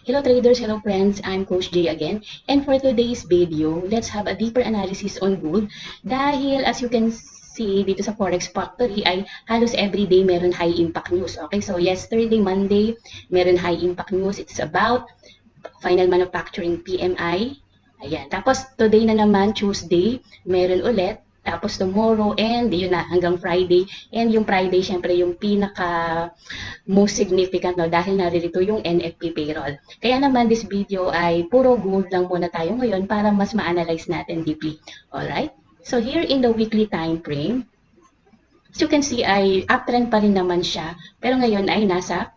Hello traders, hello friends, I'm Coach Jay again. And for today's video, let's have a deeper analysis on gold. Dahil as you can see dito sa Forex Factory ay halos everyday meron high impact news. Okay, so yesterday, Monday, meron high impact news. It's about final manufacturing PMI. Ayan. Tapos today na naman, Tuesday, meron ulit. Tapos tomorrow and yun na hanggang Friday. And yung Friday, syempre yung pinaka most significant no dahil naririto yung NFP payroll. Kaya naman this video ay puro gold lang muna tayo ngayon para mas ma-analyze natin deeply. Alright? So here in the weekly time frame, as you can see ay uptrend pa rin naman siya. Pero ngayon ay nasa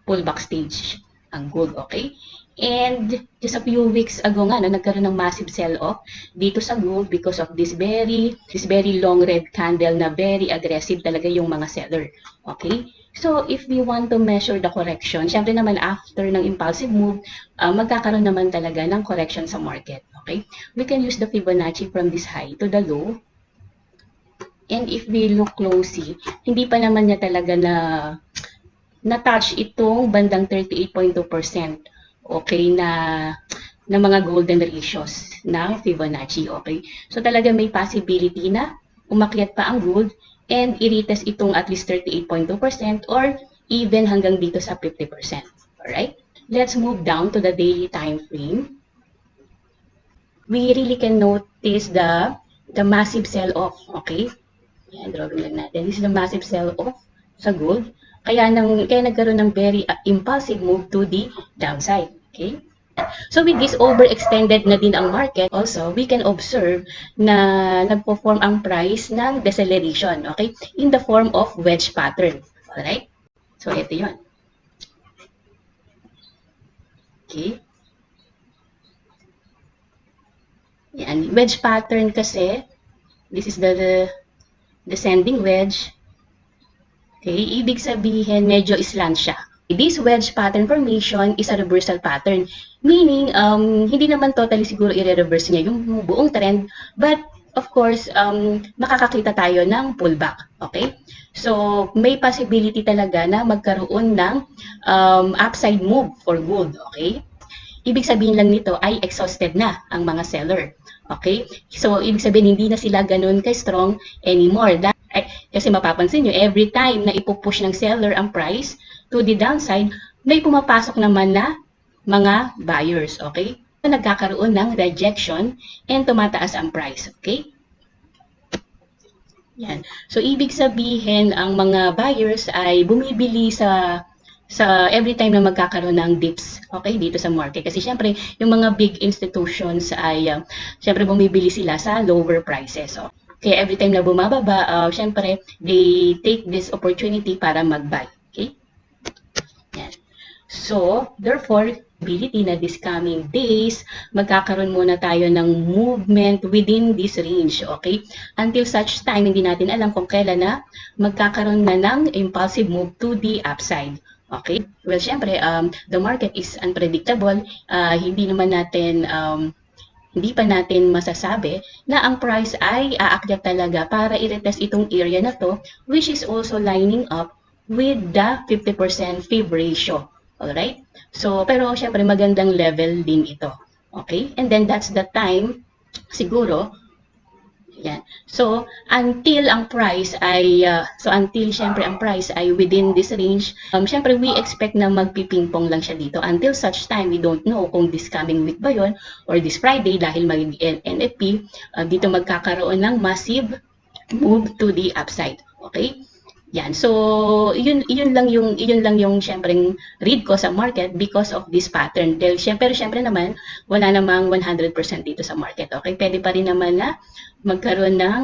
pullback stage ang gold, okay? And just a few weeks ago nga, nagkaroon ng massive sell-off dito sa gold because of this very long red candle na very aggressive talaga yung mga seller. Okay? So, if we want to measure the correction, syempre naman after ng impulsive move, magkakaroon naman talaga ng correction sa market. Okay? We can use the Fibonacci from this high to the low. And if we look closely, hindi pa naman niya talaga na-touch itong bandang 38.2%. Okay, na mga golden ratios ng Fibonacci, okay? So talaga may possibility na umakyat pa ang gold and i-retest itong at least 38.2% or even hanggang dito sa 50%. Alright? Let's move down to the daily time frame. We really can notice the massive sell-off, okay? Yan, drawing lang natin. This is the massive sell-off sa gold. Kaya nagkaroon ng very impulsive move to the downside. Okay? So with this overextended na din ang market, also we can observe na nagpo-form ang price ng deceleration, okay? In the form of wedge pattern. Alright? So ito 'yon. Okay? Yan, wedge pattern kasi this is the descending wedge. Okay, ibig sabihin medyo slant siya. This wedge pattern formation is a reversal pattern. Meaning, hindi naman totally siguro i-reverse niya yung buong trend. But, of course, makakakita tayo ng pullback. Okay? So, may possibility talaga na magkaroon ng upside move for gold. Okay? Ibig sabihin lang nito ay exhausted na ang mga seller. Okay? So, ibig sabihin hindi na sila ganun ka-strong anymore. Kasi mapapansin nyo, every time na ipupush ng seller ang price to the downside, may pumapasok naman na mga buyers, okay? Nagkakaroon ng rejection and tumataas ang price, okay? Yan. So, ibig sabihin, ang mga buyers ay bumibili sa every time na magkakaroon ng dips, okay, dito sa market. Kasi syempre, yung mga big institutions ay, syempre bumibili sila sa lower prices, okay? Kaya every time na bumababa, syempre, they take this opportunity para mag-buy. Okay? Yan. So, therefore, ability na this coming days, magkakaroon muna tayo ng movement within this range. Okay? Until such time, hindi natin alam kung kailan na magkakaroon na ng impulsive move to the upside. Okay? Well, syempre, the market is unpredictable. Hindi pa natin masasabi na ang price ay aakyat talaga para i-retest itong area na to, which is also lining up with the 50% fib ratio. Alright? So, pero syempre magandang level din ito. Okay? And then that's the time, siguro, yan. So, until syempre ang price ay within this range, syempre we expect na magpipingpong lang siya dito. Until such time, we don't know kung this coming week ba yun or this Friday dahil mag-NFP, dito magkakaroon ng massive move to the upside. Okay? Yan. So, yun lang yung syempre read ko sa market because of this pattern. Dahil syempre naman wala namang 100% dito sa market. Okay? Pwede pa rin naman na magkaroon ng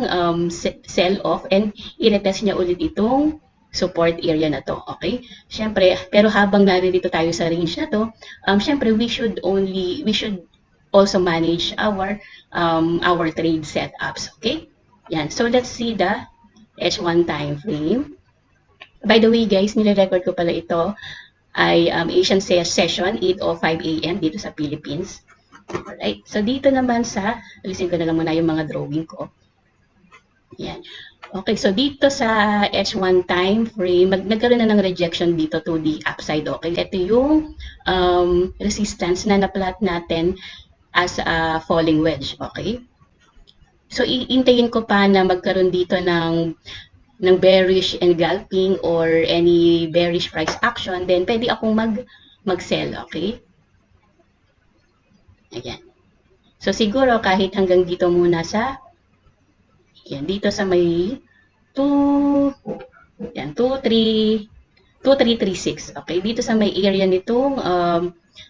sell-off and i-retest niya ulit itong support area na to. Okay? Syempre, pero habang naririto tayo sa range na to, syempre we should also manage our trade setups. Okay? Yan. So, let's see the H1 time frame. By the way guys, nire-record ko pala ito ay Asian session, 8:05 AM dito sa Philippines. Alright, so dito naman alisin ko na lang muna yung mga drawing ko. Yan. Okay, so dito sa H1 time frame, nagkaroon na ng rejection dito to the upside. Okay, ito yung resistance na na-plot natin as a falling wedge. Okay, so iintayin ko pa na magkaroon dito ng bearish engulfing or any bearish price action, then pwede akong mag-sell. Okay, ayan. So siguro kahit hanggang dito muna sa yan, dito sa may 2 yan 2336. Okay, dito sa may area nitong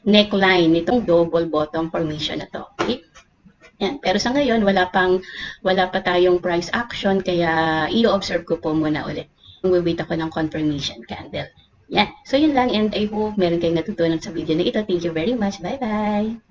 neckline nitong double bottom formation na to. Okay? Yan. Pero sa ngayon wala pa tayong price action kaya i-observe ko po muna ulit. Wait ako ng confirmation candle. Yan. So yun lang and I hope meron kayong natutunan sa video na ito. Thank you very much. Bye-bye.